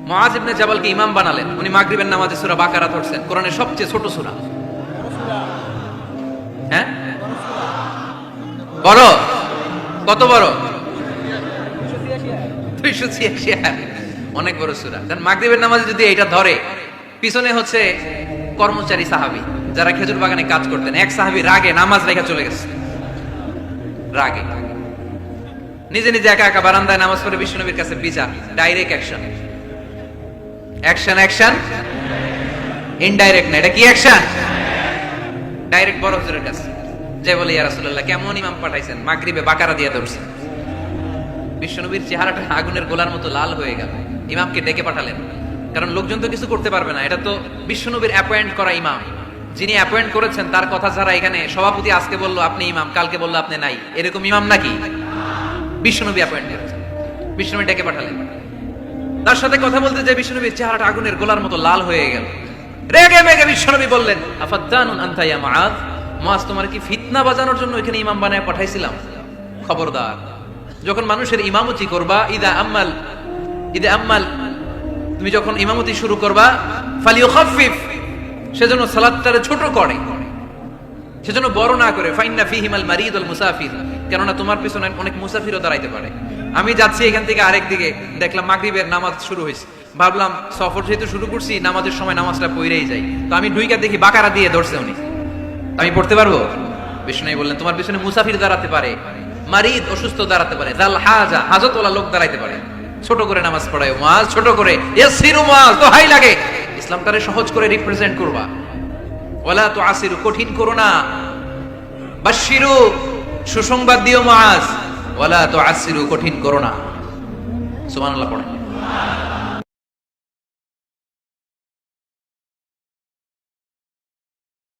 মুআজ ইবনে জাবালকে ইমাম বানালেন, উনি মাগরিবের নামাজে সূরা বাকারা ধরছেন, কোরআনের সবচেয়ে ছোট সূরা। হ্যাঁ বড়, কত বড়? 286 আয়াত, অনেক বড় সূরা। কারণ মাগরিবের নামাজে যদি এটা ধরে, পিছনে হচ্ছে কর্মচারী সাহাবী যারা খেজুর বাগানে কাজ করতেন, এক সাহাবী রাগে নামাজ রেখে চলে গেছে, রাগে নিজে নিজে একা একা বারান্দায় নামাজ পড়ে বিশ্বনবীর কাছে বিচার, direct action. Action action, indirect না, এটা কি অ্যাকশন? ডাইরেক্ট বড় হুজুরের কাছে যে বলে, ইয়া রাসূলুল্লাহ কেমন ইমাম পাঠাইছেন, মাগরিবে বাকারা দিয়ে ধরছেন। বিশ্বনবীর চেহারাটা আগুনের গোলার মতো লাল হয়ে গেল। ইমামকে ডেকে পাঠালেন, কারণ লোকজন তো কিছু করতে পারবে না, এটা তো বিশ্বনবীর অ্যাপয়েন্ট করা ইমাম। যিনি অ্যাপয়েন্ট করেছেন তার কথা ছাড়া এখানে সভাপতি আজকে বললো আপনি ইমাম, কালকে বললো আপনি নাই, এরকম ইমাম নাকি? বিশ্বনবী অ্যাপয়েন্ট করেছেন, বিশ্বনবী ডেকে পাঠালেন। তার সাথে কথা বলতে যে বিশ্বনবীর চেহারাটা আগুনের গোলার মতো লাল হয়ে গেল। রেগে মেগে বিশ্বনবী বললেন, আফাত্তানুন আনতা ইয়া মুআজ, মুআজ তোমার কি ফিতনা বাজানোর জন্য এখানে ইমাম বানায় পাঠাইছিলাম? খবরদার, যখন মানুষের ইমামতি করবা, ইদা আম্মাল তুমি যখন ইমামতি শুরু করবা, ফালিয়ুখাফফিফ, সেজন্য সালাতটারে ছোট করে, সেজন্য বড় না করে। ফাইন্না ফিহিমাল মারিদ ওয়াল মুসাফির, কেননা তোমার পিছনে অনেক মুসাফিরও দাঁড়াইতে পারে। আমি যাচ্ছি এখান থেকে আরেক দিকে, দেখলাম মাগরিবের নামাজ শুরু হয়েছে, ভাবলাম সফর যেহেতু শুরু করছি, নামাজের সময় নামাজটা পড়েই যাই, তো আমি ঢুইকা দেখি বাকারা দিয়ে ধরছে উনি, আমি পড়তে পারবো? বিষ্ণু বললেন, তোমার পিছনে মুসাফির দাঁড়াতে পারে, মারিদ অসুস্থ দাঁড়াতে পারে, জাল হাজা হাজতওয়ালা লোক দাঁড়াইতে পারে। ছোট করে নামাজ পড়ায় মুআজ, ছোট করে, ইয়াসিরু মুআজ, তো হাই লাগে, ইসলামটারে সহজ করে রিপ্রেজেন্ট করবা। ওয়ালা তুআসিরু, কঠিন করো না। বাশশিরু, সুসংবাদ দিও মুআজ, ওয়ালা তুআসিরু, কঠিন করো না। সুবহানাল্লাহ পড়ে।